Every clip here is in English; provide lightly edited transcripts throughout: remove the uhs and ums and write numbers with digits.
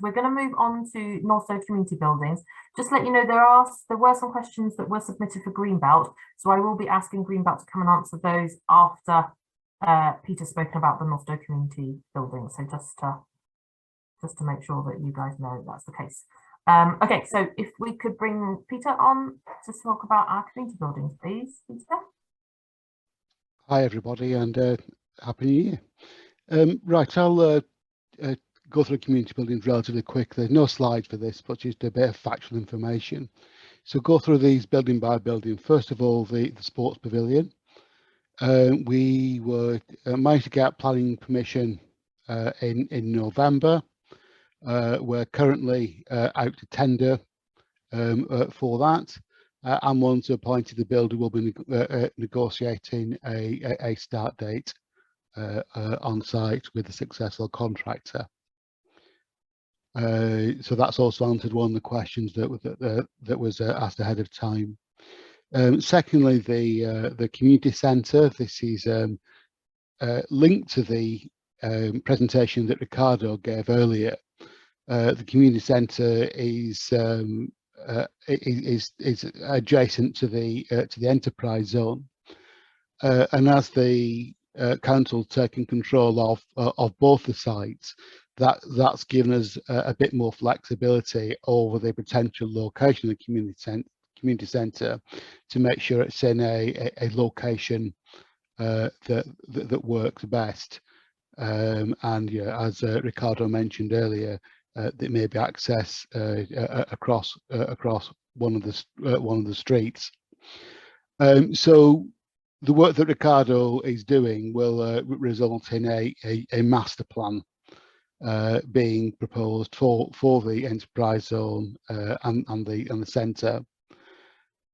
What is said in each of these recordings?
we're going to move on to Northstowe community buildings. Just to let you know, there were some questions that were submitted for Greenbelt, so I will be asking Greenbelt to come and answer those after Peter's spoken about the Northstowe community building. So just to make sure that you guys know that's the case. Okay, so if we could bring Peter on to talk about our community buildings, please, Peter. Hi everybody, and Happy New Year. Right, I'll go through community buildings relatively quick. There's no slides for this, but just a bit of factual information. So go through these building by building. First of all, the sports pavilion. We were managed to get planning permission in November. We're currently out to tender for that. And once appointed, the builder will be negotiating a start date on site with the successful contractor. So that's also answered one of the questions that was asked ahead of time. Secondly, the community centre. This is linked to the presentation that Ricardo gave earlier. The community centre is adjacent to the enterprise zone, and as the council taking control of both the sites, that's given us a bit more flexibility over the potential location of the community centre to make sure it's in a location that works best. And yeah, as Ricardo mentioned earlier, there may be access across one of the streets. So the work that Ricardo is doing will result in a master plan being proposed for the enterprise zone and the centre.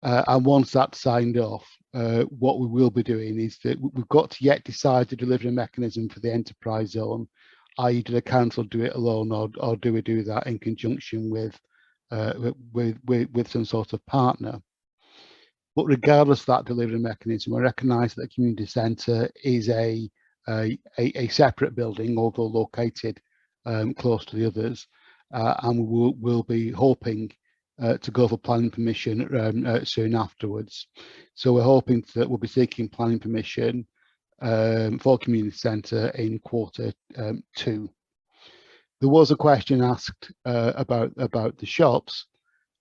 And once that's signed off, what we will be doing is that we've got to yet decide the delivery mechanism for the enterprise zone. I.e., do the council do it alone, or do we do that in conjunction with some sort of partner? But regardless of that delivery mechanism, I recognise that the community centre is a separate building, although located close to the others, and we'll be hoping to go for planning permission soon afterwards. So we're hoping that we'll be seeking planning permission for community centre in Q2. There was a question asked about the shops.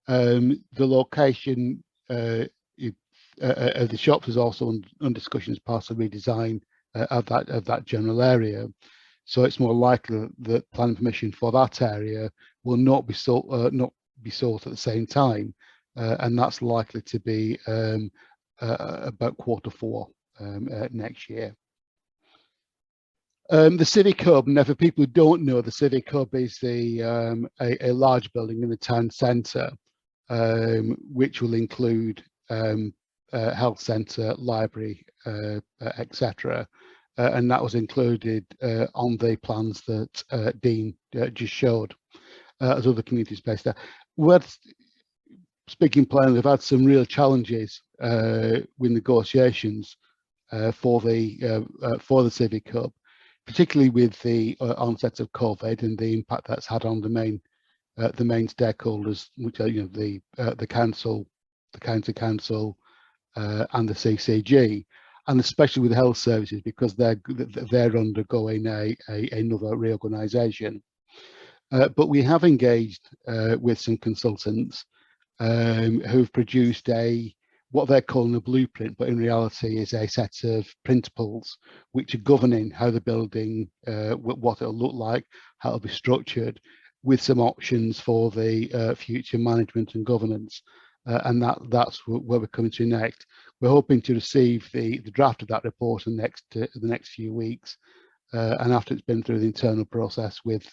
The location of the shops is also on discussion as part of redesign of that general area. So it's more likely that planning permission for that area will not be sought at the same time, and that's likely to be about Q4 next year. The Civic Hub. Now, for people who don't know, the Civic Hub is a large building in the town centre, which will include health centre, library, etc. And that was included on the plans that Dean just showed as other community space there. Speaking plainly, we've had some real challenges with negotiations for the Civic Hub, particularly with the onset of COVID and the impact that's had on the main stakeholders, which are the council, the county council, and the CCG, and especially with health services, because they're undergoing another reorganisation. But we have engaged with some consultants who've produced what they're calling a blueprint, but in reality is a set of principles which are governing how the building, what it'll look like, how it'll be structured, with some options for the future management and governance. And that's where we're coming to next. We're hoping to receive the draft of that report in the next few weeks, and after it's been through the internal process with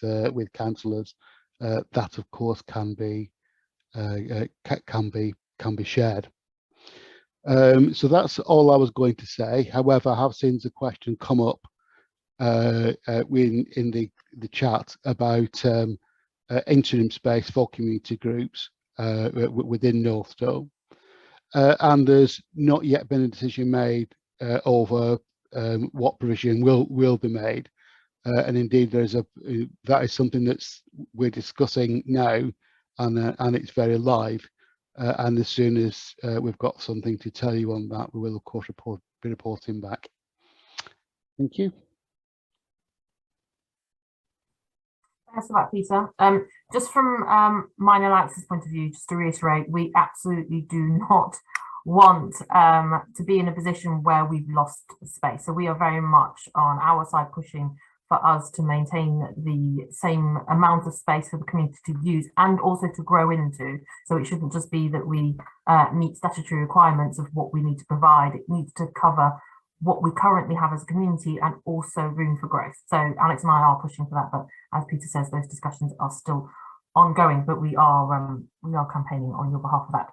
councillors, that of course can be shared. So that's all I was going to say. However, I have seen the question come up in the chat about interim space for community groups within Northstowe, and there's not yet been a decision made over what provision will be made. and indeed that is something we're discussing now, and it's very live. And as soon as we've got something to tell you on that, we will of course be reporting back. Thank you. Thanks for that, Peter. Just from mine and Alex's point of view, just to reiterate, we absolutely do not want to be in a position where we've lost space. So we are very much on our side pushing for us to maintain the same amount of space for the community to use and also to grow into. So it shouldn't just be that we meet statutory requirements of what we need to provide. It needs to cover what we currently have as a community and also room for growth. So Alex and I are pushing for that, but as Peter says, those discussions are still ongoing, but we are campaigning on your behalf of that.